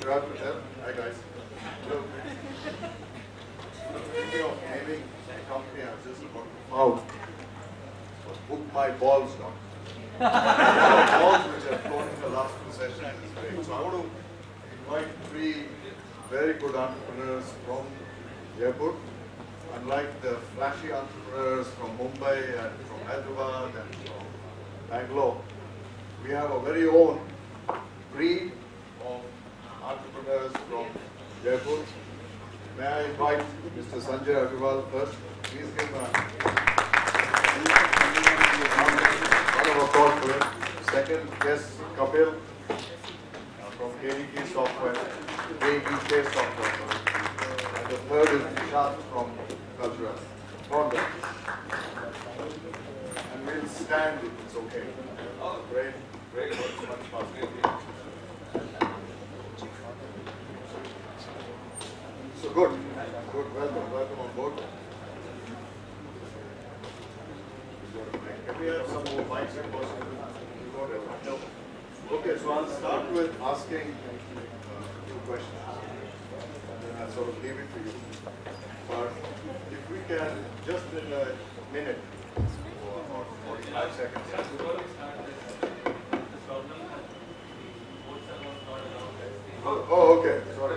Hi guys. Look, thinking of naming a company, I was just about to mouth. Book my balls down. Balls which have flown in the last 2 sessions is great. So I want to invite 3 very good entrepreneurs from Jaipur. Unlike the flashy entrepreneurs from Mumbai and from Hyderabad and from Bangalore, we have a very own breed of entrepreneurs from Jaipur. May I invite Mr. Sanjay Agarwal first? Please give a round of applause to him. Second guest, Kapil from KDK Software, KDK Software. And the third is Nishant from Cultural. Founder. And we'll stand if it's okay. Oh, great, great work, much faster. So good, welcome on board. Can we have some more mics if possible? No. Okay, so I'll start with asking 2 questions. And then I'll sort of leave it to you. But if we can, just in a minute, or 45 seconds. Oh, okay. Sorry.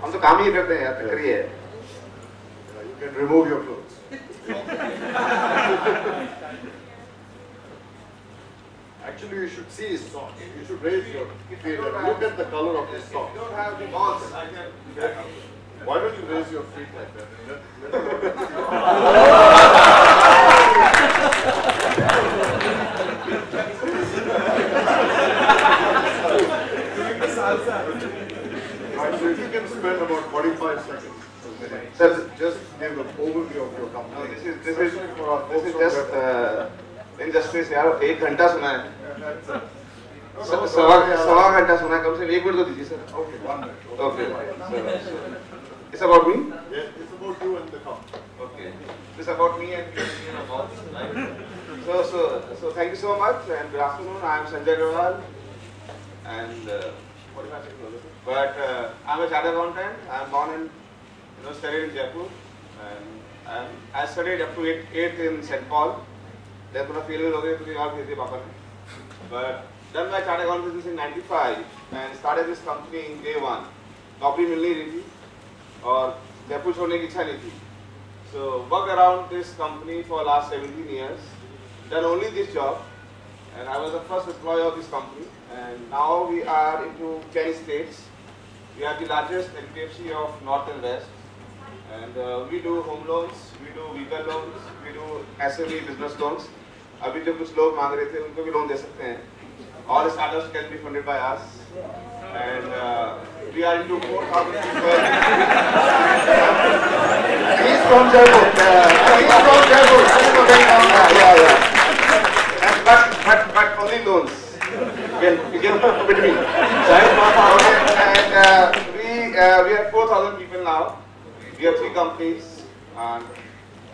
हम तो काम ही करते हैं यार, फिक्री है. You can remove your clothes. Actually, you should see his socks. You should raise your feet and look at the color of his socks. You don't have the balls. I can. Why don't you raise your feet like that? Right, so if you can spend about 45 seconds. So just give an overview of your company. No, this is just injustice यार. 1 घंटा सुना है. सवा घंटा सुना है. कम से 1 minute तो दीजिए sir. Okay, 1 minute. Okay. It's about me. Yes, it's about you and the company. Okay. It's about me and about. Right? So thank you so much and good afternoon. I am Sanjay Agarwal and what if I say? But I'm a chartered accountant. I'm born in, studied in Jaipur, and I studied up to 8th in St. Paul. Then थोड़ा failure हो गए तो और भेज दिया पापा ने. But done my chartered account business in '95 and started this company in day 1. नौकरी मिल नहीं रही थी और जयपुर छोड़ने की इच्छा नहीं थी. So worked around this company for last 17 years. Done only this job, and I was the first employee of this company. And now we are into 10 states. We are the largest NBFC of North and West. And we do home loans, we do vehicle loans, we do SME business loans. अभी जो कुछ लोग मांग रहे थे उनको भी loan दे सकते हैं. All startups can be funded by us. And we are into 4,000 people. He's from Jaipur. He's from Jaipur. Yeah. But only loans. You can between. And we have 4,000 people now. We have 3 companies. And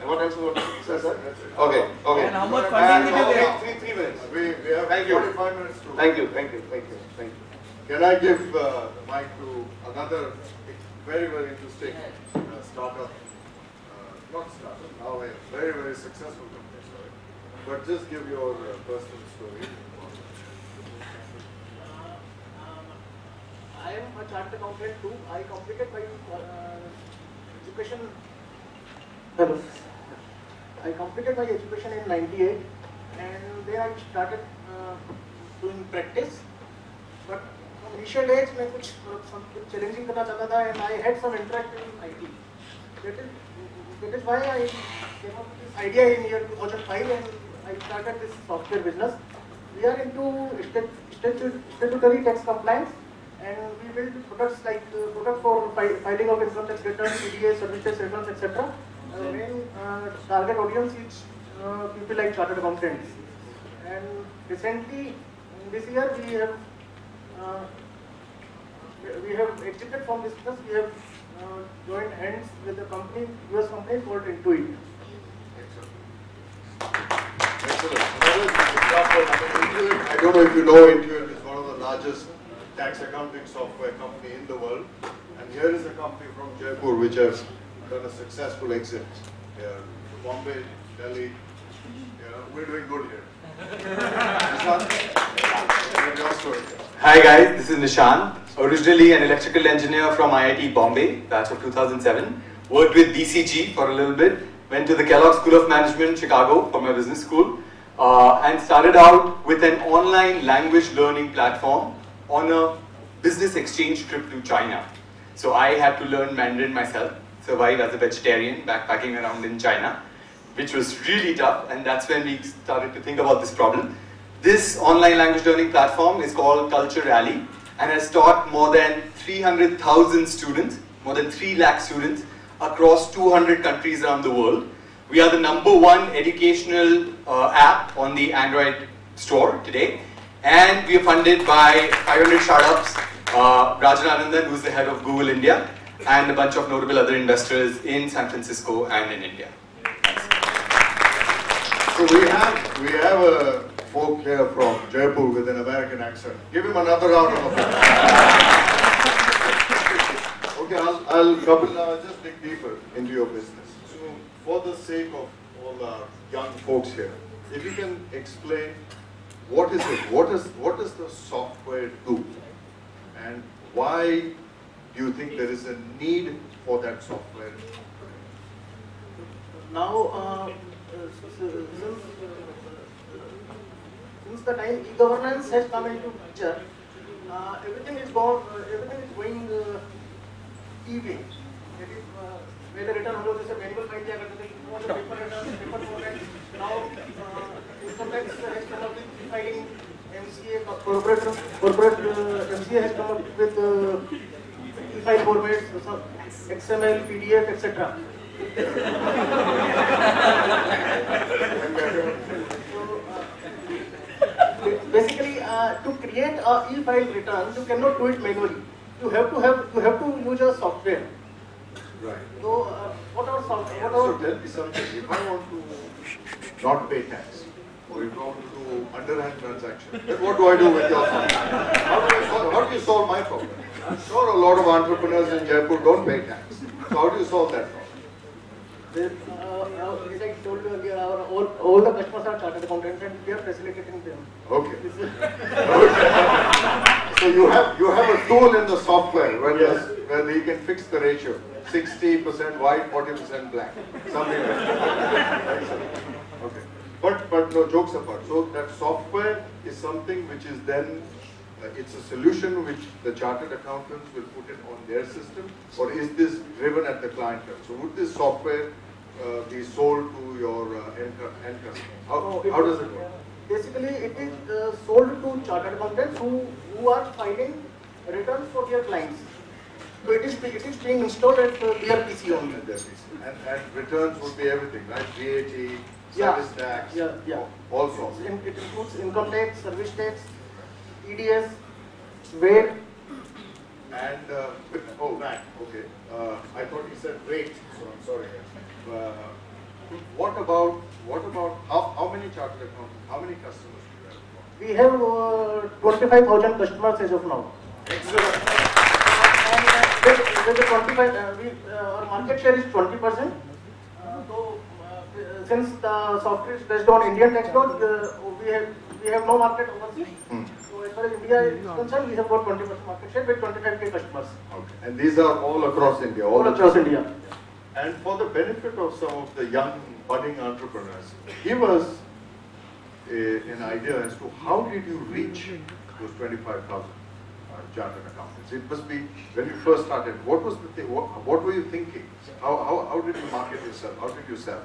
what else would you say, sir? Okay. And how much funding did you get? 3 minutes. We have Thank you. 45 minutes to. Thank you. Can I give the mic to another very, very interesting startup, not startup, now a very, very successful company, sorry. But just give your personal story. I am a chartered accountant too. I completed my education. Hello. I completed my education in '98, and then I started doing practice. But from initial age, मैं कुछ challenging करना चाहता था, and I had some interest in IT. That is why I came up with this idea in year 2005, and I started this software business. We are into statutory tax compliance. And we build products like product for filing of income tax returns, CDA, service tax returns, etc. Main target audience is people like chartered accountants. And recently, this year, we have exited from this business. We have joined hands with a company, US company called TiE. Excellent. I don't know if you know, Intuit is one of the largest tax accounting software company in the world. And here is a company from Jaipur which has done a successful exit. Bombay, Delhi, we're doing good here. Nishant, your story. Hi guys, this is Nishant. Originally an electrical engineer from IIT Bombay, batch of 2007. Worked with BCG for a little bit. Went to the Kellogg School of Management, Chicago for my business school. And started out with an online language learning platform on a business exchange trip to China. So I had to learn Mandarin myself, survive as a vegetarian, backpacking around in China, which was really tough, and that's when we started to think about this problem. This online language learning platform is called Culture Rally and has taught more than 300,000 students, more than 3 lakh students across 200 countries around the world. We are the #1 educational app on the Android store today, and we are funded by 500 startups, Rajan, who's the head of Goel India, and a bunch of notable other investors in San Francisco and in India. So we have a folk here from Jaipur with an American accent. Give him another round of applause. Okay, Kapil, now I'll just dig deeper into your business. So for the sake of all our young folks here, if you can explain what is it, what does the software do, and why do you think there is a need for that software? Now, since the time e-governance has come into picture, everything is going e-way. Whether return हो जैसे manual file दिया करते थे, वो जो paper return, paper format. Now, income tax has come up with filing, MCA corporate MCA has come up with e-file formats, XML, PDF, etc. Basically, to create a e-file return, you cannot do it manually. You have to use a software. Right. So, what are software? So tell me something. If I want to not pay tax, or if I want to do underhand transaction, then what do I do with your software? How do you solve my problem? I'm sure a lot of entrepreneurs in Jaipur don't pay tax. So how do you solve that problem? As I told you earlier, all the customers are chartered accountants and we are facilitating them. Okay. So you have a tool in the software where you can fix the ratio. 60% white, 40% black. Something like that. Okay. But no, jokes apart. So that software is something which is then, it's a solution which the chartered accountants will put it on their system, or is this driven at the client level? So would this software be sold to your end customer? How does it work? Basically, it is sold to chartered accountants who are filing returns for their clients. So it is being installed at their PC only. And returns would be everything, right? VAT, service tax, all sorts. It includes income tax, service tax, EDS, VAT. And, VAT, okay. I thought you said rate, so I'm sorry. What about how many chartered accountants, how many customers do you have? We have 25,000 customers as of now. Excellent. With the 25, our market share is 20%. Since the software is based on Indian tax laws, we have no market overseas. So as far as India is concerned, we have got 20% market share with 25k customers. Okay. And these are all across India? All across India. And for the benefit of some of the young budding entrepreneurs, give us an idea as to how did you reach those 25,000 chartered accountants? It must be, when you first started, what was the thing, what were you thinking? How did you market yourself? How did you sell?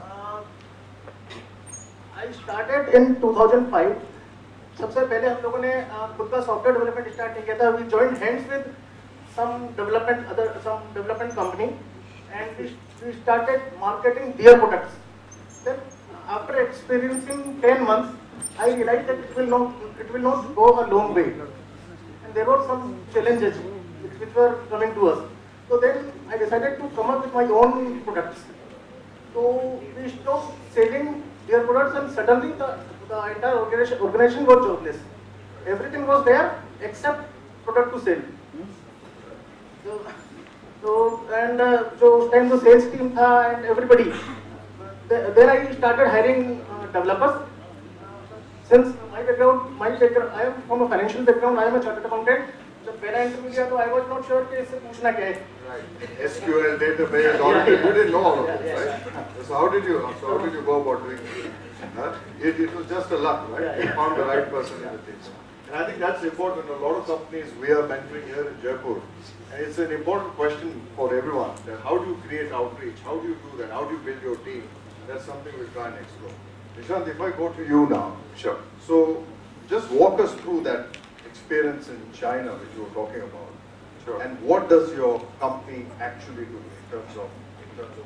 I started in 2005. सबसे पहले हम लोगों ने खुद का software development start नहीं किया था. We joined hands with some development company, and we started marketing their products. Then after experiencing 10 months, I realized that it will not go a long way, and there were some challenges which were coming to us. So then I decided to come up with my own products. So we stopped selling their products, and suddenly the entire organization was jobless. Everything was there except product to sell. And so उस time तो sales team था and everybody. There I started hiring developers. Since my background, I am from a financial background. I am a chartered accountant. So when I interviewed, I was not sure कि इससे पूछना क्या है. Right. SQL database, all of it. You didn't know all of it, right? So how did you go about doing it? It was just a luck, right? You found the right person in the team. And I think that's important. A lot of companies we are mentoring here in Jaipur. And it's an important question for everyone. That how do you create outreach? How do you do that? How do you build your team? And that's something we'll try and explore. Nishant, if I go to you now. Sure. So just walk us through that experience in China which you were talking about. Sure. And what does your company actually do in terms of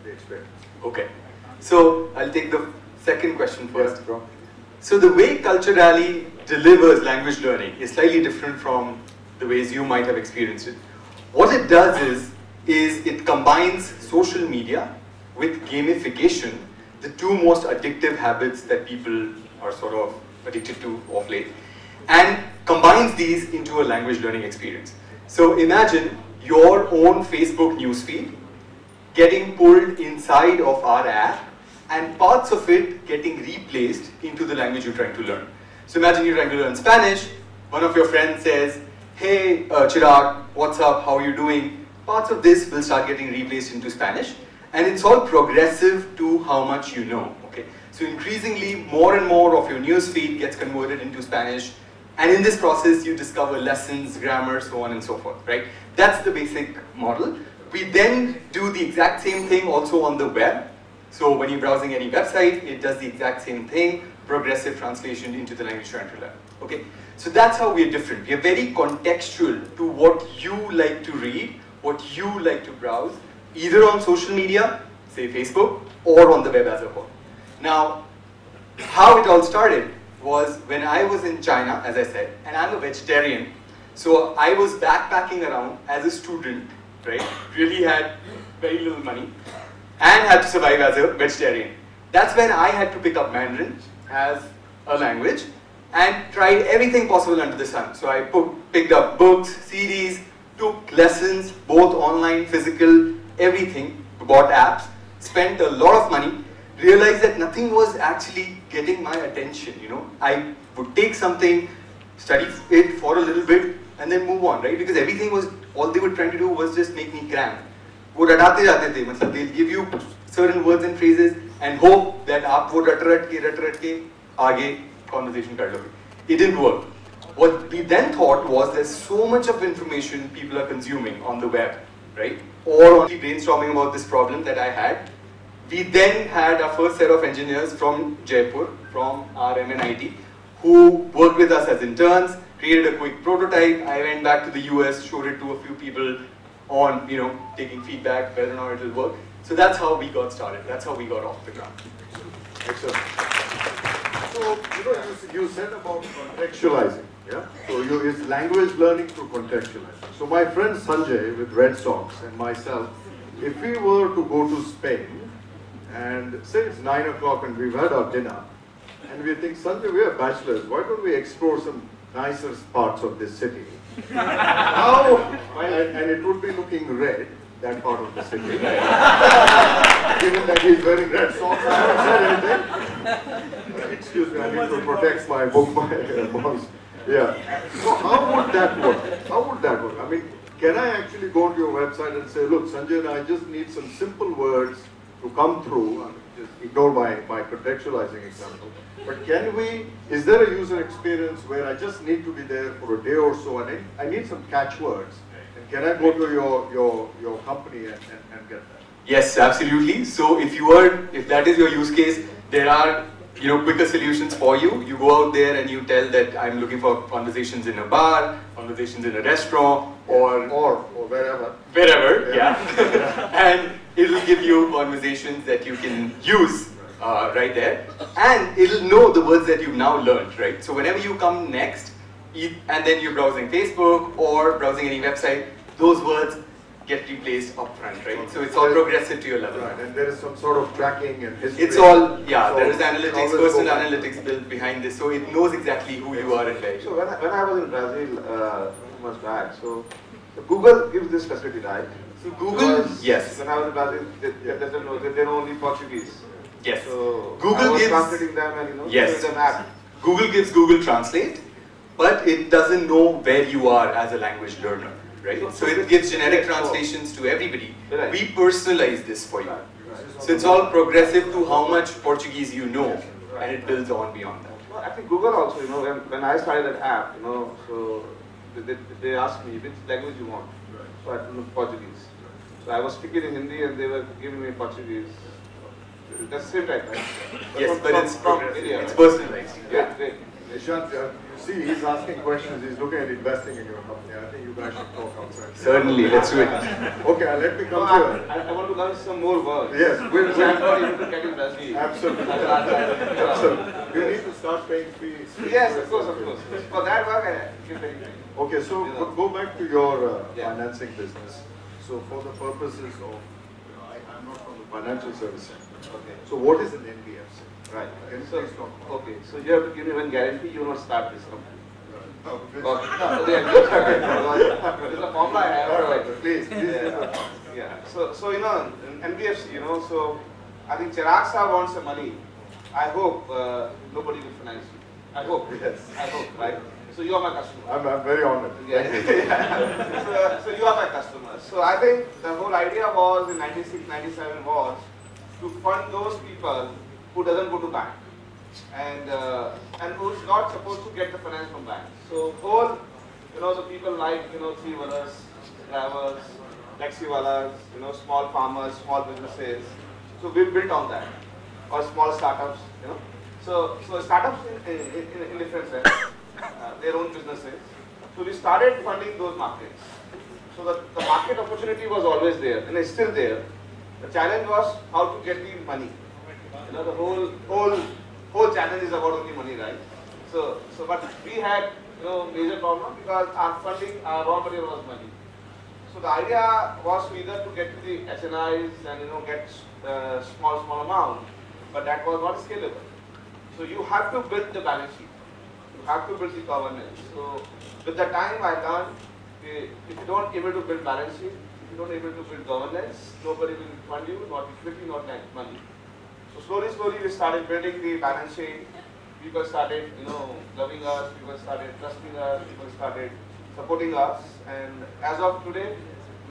the experience? Okay. So I'll take the second question first. Yes, bro. So the way Culture Rally delivers language learning is slightly different from the ways you might have experienced it. What it does is it combines social media with gamification, the two most addictive habits that people are sort of addicted to of late, and combines these into a language learning experience. So imagine your own Facebook newsfeed getting pulled inside of our app and parts of it getting replaced into the language you're trying to learn. So imagine you're trying to learn Spanish, one of your friends says, hey Chirag, what's up, how are you doing? Parts of this will start getting replaced into Spanish, and it's all progressive to how much you know. Okay, so increasingly more and more of your news feed gets converted into Spanish, and in this process you discover lessons, grammar, so on and so forth, right? That's the basic model. We then do the exact same thing also on the web. So when you're browsing any website, it does the exact same thing, progressive translation into the language you're trying to learn. Okay, so that's how we're different. We're very contextual to what you like to read, what you like to browse, either on social media, say Facebook, or on the web as a whole. Now, how it all started was when I was in China, as I said, and I'm a vegetarian, so I was backpacking around as a student, right? Really had very little money and had to survive as a vegetarian. That's when I had to pick up Mandarin as a language and tried everything possible under the sun. So I picked up books, CDs, took lessons, both online, physical, everything, bought apps, spent a lot of money, realized that nothing was actually getting my attention, you know. I would take something, study it for a little bit, and then move on, right? Because everything was, all they were trying to do was just make me cram. वो रटाते जाते थे, मतलब they'll give you certain words and phrases and hope that आप वो रट के आगे conversation कर लोगे. It didn't work. What we then thought was there's so much of information people are consuming on the web, right? Or only brainstorming about this problem that I had. We then had our first set of engineers from Jaipur, from our MNIT, who worked with us as interns, created a quick prototype. I went back to the US, showed it to a few people on, you know, taking feedback, whether or not it will work. So that's how we got started. That's how we got off the ground. Excellent. So, you know, you said about contextualizing, yeah? So it's language learning through contextualizing. So my friend Sanjay with Red Sox and myself, if we were to go to Spain and say it's 9 o'clock and we've had our dinner and we think, Sanjay, we are bachelors, why don't we explore some nicer parts of this city? How, and it would be looking red, that part of the city. Given that he's wearing red socks, I haven't said anything. Excuse me, I need to protect my book, my balls. Yeah. So how would that work? How would that work? I mean, can I actually go to your website and say, look, Sanjay, I just need some simple words to come through, just ignore my contextualizing example. But can we, is there a user experience where I just need to be there for a day or so and I need some catchwords? And can I go to your company and get that? Yes, absolutely. So if that is your use case, there are, you know, quicker solutions for you. You go out there and you tell that I'm looking for conversations in a bar, conversations in a restaurant, or wherever. Wherever, yeah. And it'll give you conversations that you can use right there. And it'll know the words that you've now learned, right? So whenever you come next, and then you're browsing Facebook or browsing any website, those words get replaced up front, right? So it's all progressive to your level. Right, and there is some sort of tracking and history. It's all, yeah, there is analytics, personal analytics built behind this, so it knows exactly who you are and where you are. So when I was in Brazil, customers back. So Google gives this facility, right? So Google, yes. When I was in Brazil, they doesn't know, they know only Portuguese. Yes. So Google I was gives, translating them and yes. showing them app. Google gives Google Translate, but it doesn't know where you are as a language learner, right? So it gives generic translations to everybody. Right. We personalize this for you. So it's all progressive to how much Portuguese you know, and it builds on beyond that. Well, I think Google also, when I started that app, so they asked me which language you want. So I told them Portuguese. So I was speaking in Hindi and they were giving me Portuguese. That's the same type, right? Yes, but it's from progressive. India, It's right? personalized. Yeah, great. Nishant, you see, he's asking questions, he's looking at investing in your company. I think you guys should talk outside. Certainly, let's do it. Okay, let me No, come here. I want to learn some more words. Yes, we'll So I'm not able to get in Brazil. Absolutely. Absolutely. Absolutely. You need to start paying fees. Yes, of course, of course. For that work, I give anything. Okay, so go back to your Yeah. financing business. So for the purposes of, I'm not from the financial service sector. Okay. So what is an NBFC? Right. Can you So, please talk about okay, so you have to give me one guarantee you will not start this company. No, Okay. There's a formula I have. all right, please. Yeah. So in NBFC, so I think Chirag sir wants the money. I hope nobody will finance you. I hope. Yes. I hope, right? So you are my customer. I'm very honored. Yeah. So you are my customer. So I think the whole idea was in 96, 97 was to fund those people who doesn't go to bank and who's not supposed to get the finance from bank. So whole, the people like, three wheelers, drivers, taxi walas, small farmers, small businesses. So we built on that, or small startups, So startups in different sense, their own businesses. So we started funding those markets. So the market opportunity was always there, and it's still there. The challenge was how to get the money. The whole challenge is about only money, right? So but we had major problem because our funding, our raw material was money. So the idea was either to get to the HNIs and get small amount, but that was not scalable. So you have to build the balance sheet. You have to build the governance. So with the time I learned, if you don't able to build balance sheet, if you don't able to build governance, nobody will fund you, not equity, not money. So slowly we started building the balance sheet. People started, loving us. People started trusting us. People started supporting us. And as of today,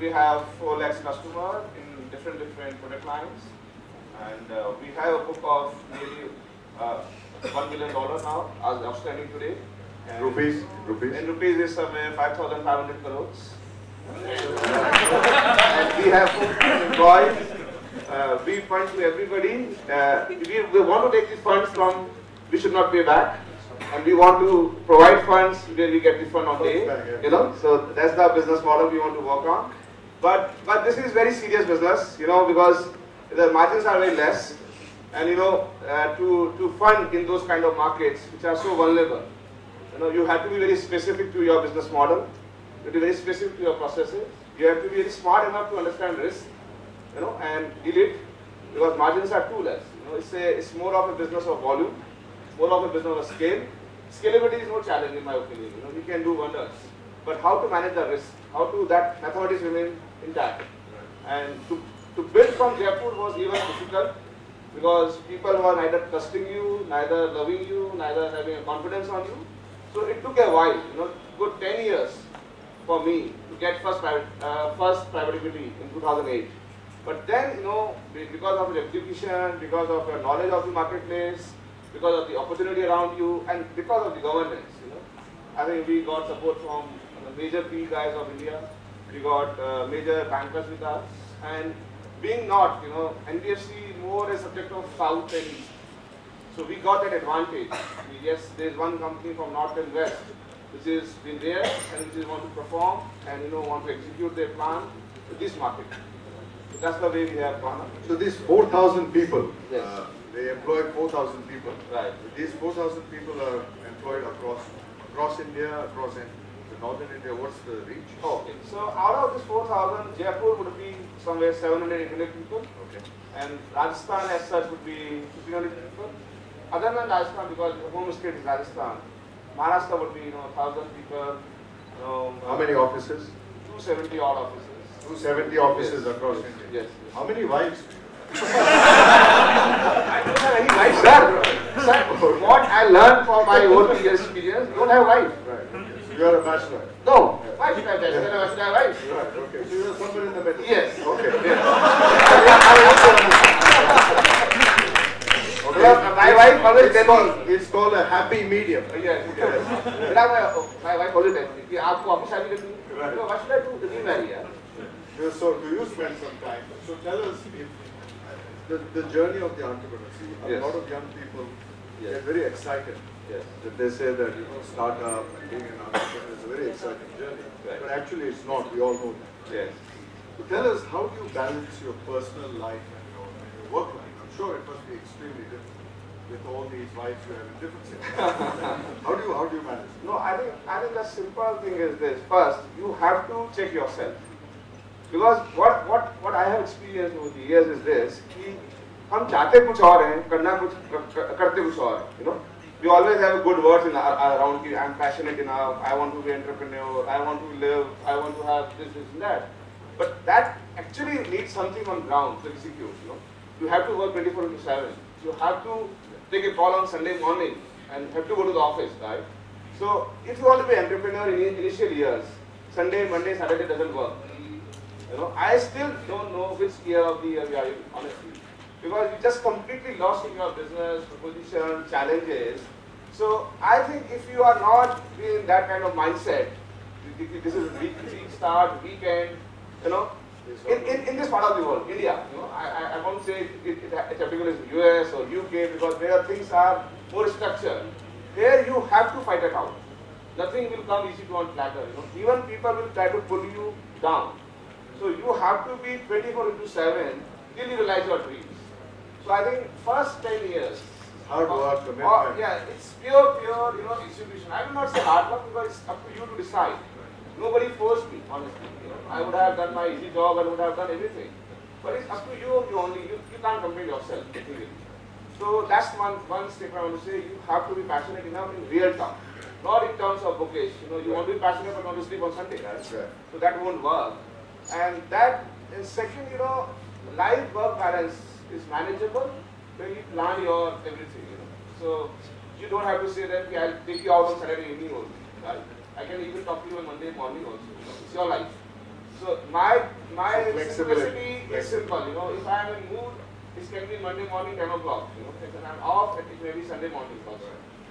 we have 4 lakhs customers in different product lines. And we have a book of nearly $1 million now, as outstanding today. And Rupees? in rupees is somewhere 5,500 crores. And we have employees. We fund to everybody. We want to take these funds from, we should not pay back. And we want to provide funds where we get the fund on day. So that's the business model we want to work on. But this is very serious business, because the margins are very less. And to fund in those kind of markets which are so vulnerable, you have to be very specific to your business model. You have to be very specific to your processes. You have to be very smart enough to understand risk, and deal it, because margins are too less. It's more of a business of volume, more of a business of scale. Scalability is no challenge in my opinion. We can do wonders. But how to manage the risk? How to that mathematics remain intact? And to build from Jaipur was even difficult, because people were neither trusting you, neither loving you, neither having a confidence on you. So it took a while, good 10 years for me to get first private equity in 2008. But then, because of your execution, because of your knowledge of the marketplace, because of the opportunity around you, and because of the governance, I think we got support from the major PE guys of India. We got major bankers with us, and being not, NBFC more a subject of South and East. So we got that advantage. Yes, there is one company from North and West which is been there and which is want to perform and want to execute their plan to this market. So that's the way we have gone up. So these 4,000 people, Yes. they employ 4,000 people. Right. These 4,000 people are employed across India, across northern India. What's the reach? Okay. So out of this 4,000, Jaipur would be somewhere 700, 800 people. Okay. And Rajasthan as such would be 1,500 people. Other than Rajasthan, because the home state is Rajasthan, Maharashtra would be 1,000 people, How many offices? 270 odd offices. 270 offices across India. Yes. How many wives? I don't have any wife, sir. Sir, what I learned from my own years experience, don't have wife. Right. So you are a bachelor. No. Why should I have bachelor? Why should I have wife? Right. Okay. So you are somewhere in the middle. Yes. Okay. Yes. Okay. My wife always tells me. It's called a happy medium. Yes. Yes. My wife always tells me, कि आपको अपनी शादी करनी है. Why should I do remarry? So do you spend some time? So tell us if the journey of the entrepreneur. See, a Yes. lot of young people Yes. get very excited. Yes. That they say that startup and being an entrepreneur is a very exciting journey. Right. But actually it's not. We all know that. Yes. So tell us, how do you balance your personal life and your work life? I'm sure it must be extremely different with all these wives you have in different cities. how do you manage? No, I think the simple thing is this. First, you have to check yourself. Because what I have experienced over the years is this, कि हम चाहते कुछ और हैं, करना कुछ करते कुछ और हैं, you know. We always have good words in around कि I'm passionate enough, I want to be entrepreneur, I want to live, I want to have this and that. But that actually needs something on ground to execute, you know. You have to work 24/7. You have to take a call on Sunday morning and have to go to the office, right? So if you want to be an entrepreneur in initial years, Sunday, Monday, Saturday doesn't work. You know, I still don't know which year of the year we are in, honestly. Because you just completely lost in your business, proposition, challenges. So I think if you are not in that kind of mindset, this is week start, weekend, you know, in this part of the world, India, you know, I won't say it applicable is US or UK because where things are more structured. There you have to fight it out. Nothing will come easy to on platter, you know. Even people will try to pull you down. So you have to be 24/7 till you realize your dreams. So I think first 10 years. Hard work, commitment. Yeah, it's pure, you know, execution. I will not say hard work because it's up to you to decide. Nobody forced me, honestly. You know, I would have done my easy job, I would have done everything. But it's up to you only. You can't compare yourself, really. So that's one step I want to say. You have to be passionate enough in real terms. Not in terms of bookish. You know, you want to be passionate but not to sleep on Sunday, right? Right. So that won't work. And that, and second, you know, life-work balance is manageable when you plan your everything, you know. So you don't have to say that, okay, I'll take you out on Saturday evening only, right? I can even talk to you on Monday morning also. You know. It's your life. So my simplicity is simple, you know. If I am in mood, it can be Monday morning 10 o'clock, you know. If I'm off, it may be Sunday morning also.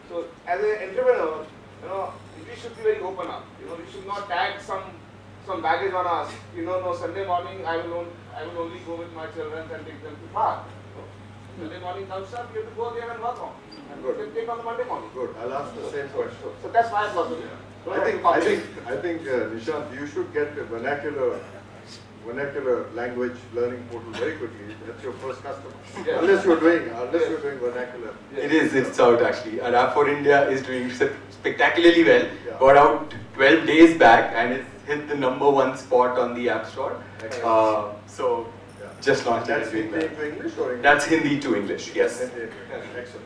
So as an entrepreneur, you know, we should be very open up. You know, we should not tag some baggage on us. You know, no, Sunday morning I will only go with my children and take them to park. Sunday morning comes up, you have to go there and work on. And Good. you can take on the Monday morning. Good. I'll ask the same question. So that's my philosophy. I think Nishant, you should get a vernacular language learning portal very quickly. That's your first customer. Yeah. Unless you're doing vernacular. It's out actually. Our app for India is doing spectacularly well. Yeah. Got out 12 days back and it's hit the #1 spot on the App Store. So just launched That's it. Hindi to English or English? That's Hindi to English, yes. Excellent.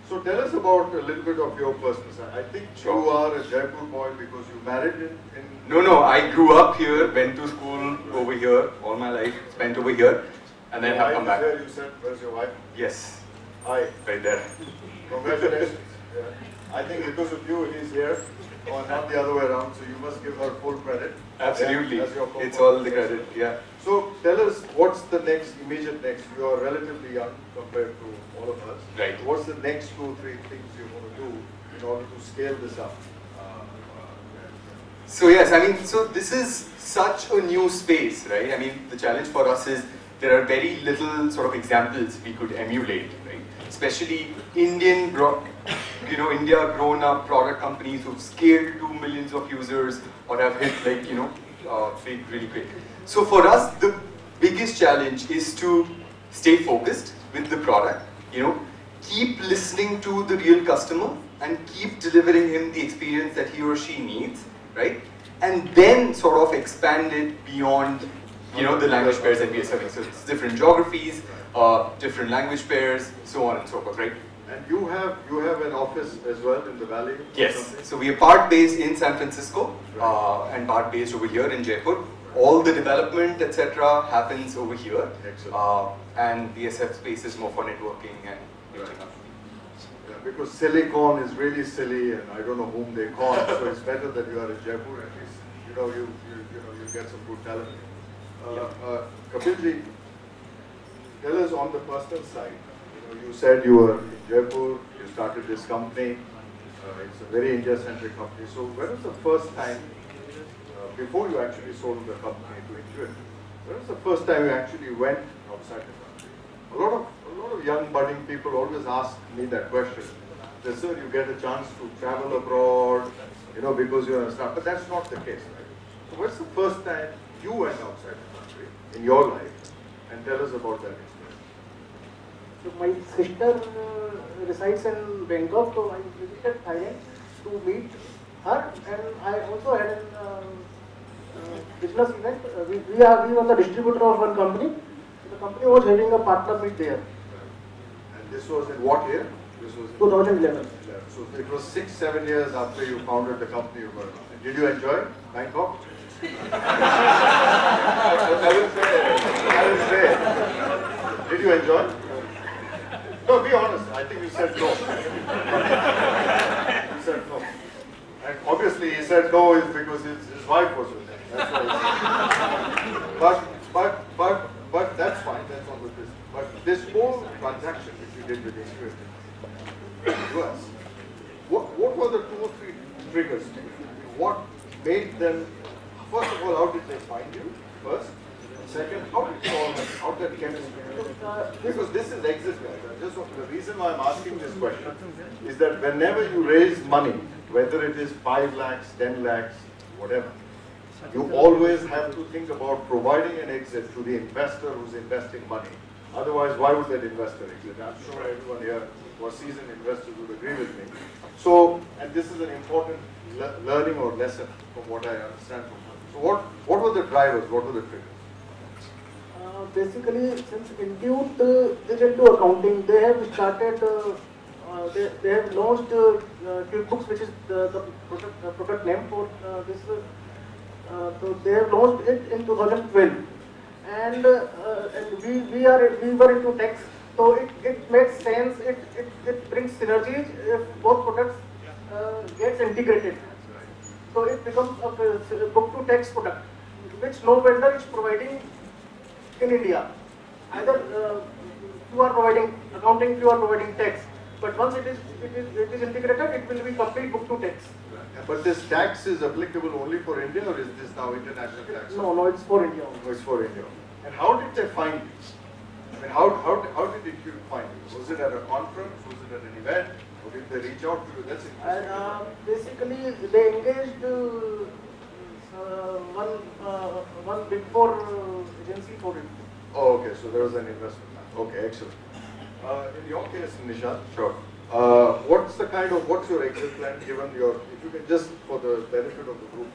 So tell us about a little bit of your personal side. I think you are a Jaipur boy because you married in No, I grew up here, went to school over here, all my life spent over here, and then have come back. There you said, where's your wife? Yes, Hi. right there. Congratulations. I think because of you he's here, or not the other way around, so you must give her full credit. Absolutely, Yeah, your it's all the credit, yeah. So tell us, what's the immediate next? You are relatively young compared to all of us. Right. What's the next 2 or 3 things you want to do in order to scale this up? So yes, so this is such a new space, right? The challenge for us is there are very little sort of examples we could emulate, right? Especially India grown-up product companies who've scaled to millions of users or have hit big really quick. So for us, the biggest challenge is to stay focused with the product, keep listening to the real customer and keep delivering him the experience that he or she needs, right? And then sort of expand it beyond you know, the language pairs that we are serving. So it's different geographies, different language pairs, so on and so forth, right? And you have an office as well in the Valley? Yes. So we are part based in San Francisco and part based over here in Jaipur. All the development, etc., happens over here. Excellent. And the SF space is more for networking and reaching out. Yeah, because silicon is really silly, and I don't know whom they con. So it's better that you are in Jaipur. At least you get some good talent. Kapilji, tell us on the personal side. You said you were in Jaipur. You started this company. It's a very India-centric company. So when was the first time, before you actually sold the company to Intuit, when was the first time you actually went outside the country? A lot of young budding people always ask me that question. They say, you get a chance to travel abroad, because you're a startup. But that's not the case, right? So what's the first time you went outside the country in your life? And tell us about that experience. So my sister resides in Bangkok, so I visited Thailand to meet her, and I also had a business event. We were the distributor of one company. The company was having a partner meet there. And this was in what year? This was in 2011. So it was 6-7 years after you founded the company you were in. Did you enjoy Bangkok? I will say. Did you enjoy? No, be honest. I think you said no. You said no. And obviously he said no is because his wife was with him. That's why he said. But that's fine. That's not with this. But this whole transaction which you did with Intuit in the US, what were the 2 or 3 triggers? What made them? First of all, how did they find you? First. Second, how did you all how that chemistry? Because this is exit, guys. The reason why I'm asking this question is that whenever you raise money, whether it is 5 lakhs, 10 lakhs, whatever, you always have to think about providing an exit to the investor who's investing money. Otherwise, why would that investor exit? I'm sure everyone here who are seasoned investors would agree with me. So, and this is an important learning or lesson from what I understand from you. So what were the drivers? What were the triggers? Basically, since Intuit is into accounting, they have started, they have launched QuickBooks, which is the product name for this. So they have launched it in 2012, and we were into tax, so it makes sense. It brings synergies if both products gets integrated. So it becomes a book to tax product, which no vendor is providing in India. Either you are providing accounting, you are providing tax, but once it is integrated, it will be complete book to tax. But this tax is applicable only for India, or is this now international tax? No, it's for India. Oh, it's for India. And how did they find you? I mean, how did you find you? Was it at a conference? Was it at an event? Or did they reach out to you? That's interesting. Basically, they engaged one big four agency for it. Oh, okay. So there was an investment. Okay, excellent. In your case, Nishant, Sure. What's your exit plan given if you can just, for the benefit of the group,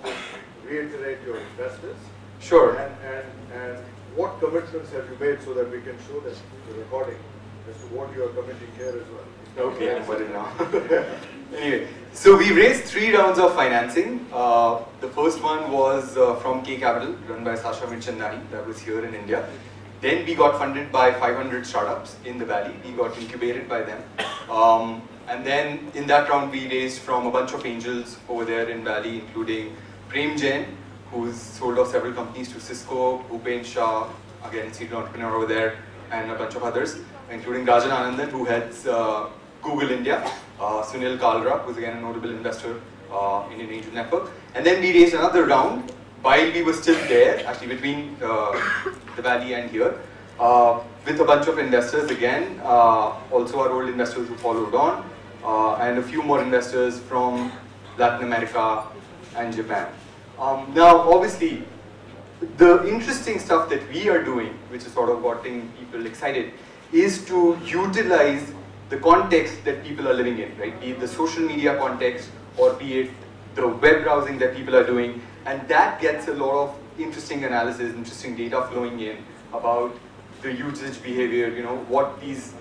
reiterate your investors? Sure. And what commitments have you made so that we can show them the recording as to what you are committing here as well? Okay, I'm worried now. Anyway, so we raised 3 rounds of financing. The first one was from K Capital, run by Sasha Mirchandani, that was here in India. Then we got funded by 500 startups in the Valley. We got incubated by them. And then in that round, we raised from a bunch of angels over there in Valley, including Prem Jain, who's sold off several companies to Cisco, Bhupen Shah, again, serial entrepreneur over there, and a bunch of others, including Rajan Anandan, who heads Google India, Sunil Kalra, who's again a notable investor in an angel network. And then we raised another round while we were still there, actually between the Valley and here, with a bunch of investors again, also our old investors who followed on, and a few more investors from Latin America and Japan. Now, obviously, the interesting stuff that we are doing, which is sort of getting people excited, is to utilize the context that people are living in, right? Be it the social media context, or be it the web browsing that people are doing, and that gets a lot of interesting analysis, interesting data flowing in about the usage behavior, what these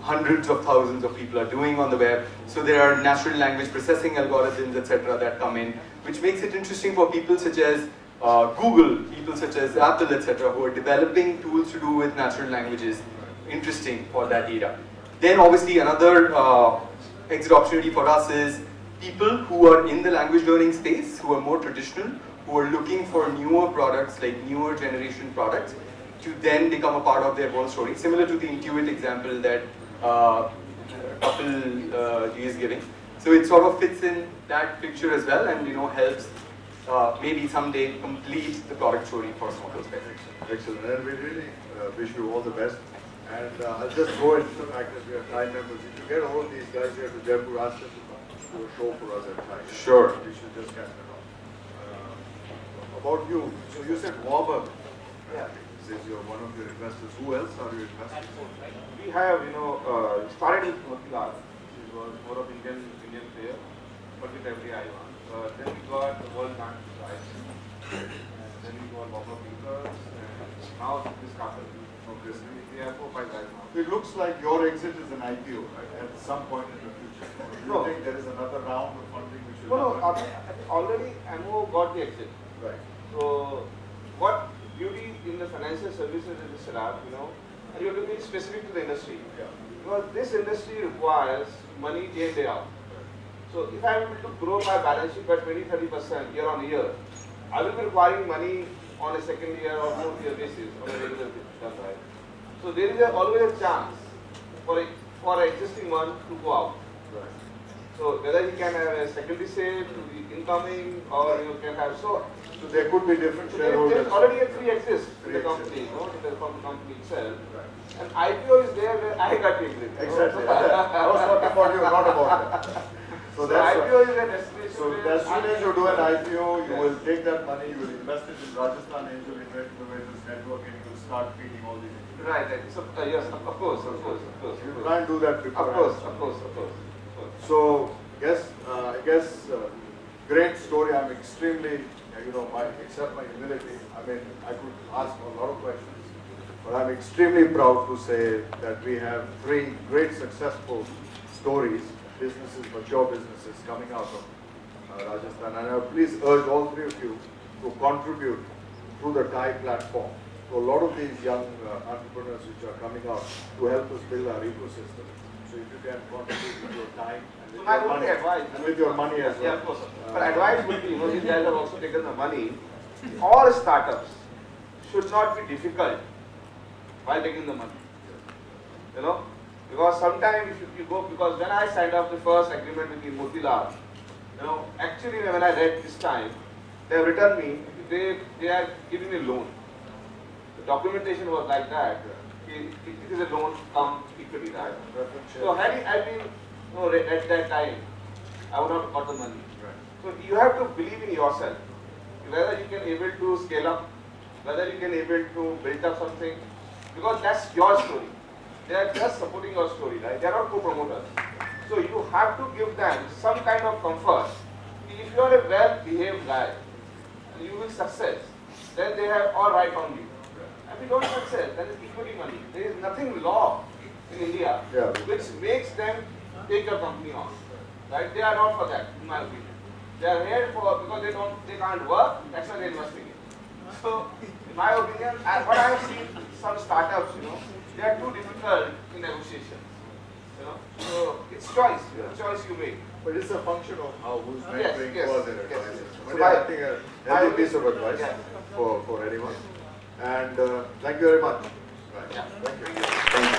hundreds of thousands of people are doing on the web. So there are natural language processing algorithms, etc., that come in, which makes it interesting for people such as Google, people such as Apple, etc., who are developing tools to do with natural languages. Interesting for that data. Then obviously another exit opportunity for us is people who are in the language learning space, who are more traditional, who are looking for newer products, like newer generation products, to then become a part of their whole story, similar to the Intuit example that Kapil is giving. So it sort of fits in that picture as well, and helps maybe someday complete the product story for some of those guys. Excellent, and we really wish you all the best. And I'll just go into the fact that we are TiE members. If you get all of these guys here to Jaipur, ask them to come do a show for us at TiE. Sure. We should just catch them up. About you, so you said Warburg. Yeah. Says you're one of your investors. Who else are you investing for? We have, started with Motilal, which was more of Indian player, but with every I1. Then we got the World Bank prize, and then we got Bob Pickers, and now this Kapil. Okay. We have 4 5 guys now. It looks like your exit is an IPO, right? At some point in the future. Do you think there is another round of funding which will happen? I think already MO got the exit. Right. So, what beauty in the financial services is set up, and you have to be specific to the industry. Yeah. Because this industry requires money day in, day out. So, if I am able to grow my balance sheet by 20-30% year on year, I will be requiring money on a second year or fourth year basis on a regular basis, right? So, there is always a chance for an existing one to go out. Right. So, whether he can have a secondary sale to the incoming, or you can have so there could be different shareholders. There already a three exists in the company, from the company itself. Right. And IPO is there where I got the exit. Exactly. I was talking about you, not about that. So that's IPO is a destination. So as soon as you do an IPO, you will take that money, you will invest it in Rajasthan Angel Innovators Network, and you will start feeding all these. Right. So yes, of course. You try and do that before. Of course. So I guess great story. I'm extremely, except my humility. I mean, I could ask a lot of questions, but I'm extremely proud to say that we have 3 great successful stories, businesses, mature businesses coming out of Rajasthan. And I please urge all 3 of you to contribute through the TiE platform to a lot of these young entrepreneurs which are coming out to help us build our ecosystem. So if you can contribute with your time and with your money, and with your money as well. Yeah, of course. But advice would be, these guys have also taken the money. All startups should not be difficult while taking the money. Because sometimes if you go, because when I signed up the first agreement with the Motilal, actually when I read this time, they have written me, they are giving me loan. The documentation was like that. It is a loan come equity, right? So had I been at that time, I would not have got the money. Right. So you have to believe in yourself. Whether you can able to scale up, whether you can able to build up something, because that's your story. They are just supporting your story, right? They are not co-promoters. So you have to give them some kind of comfort. If you are a well-behaved guy, and you will success, then they have all right on you. If you don't success, then it's equity money. There is nothing law in India which makes them take your company on. Right? They are not for that, in my opinion. They are here for because they can't work, that's why they are investing in. So, in my opinion, and what I have seen some startups, they are too difficult in negotiations. So it's choice. It's a choice you make. But it's a function of how who's mentoring yes, was in yes, advice. yes. But So I think a healthy piece of advice for anyone. And thank you very much. Right. Yeah. Thank you.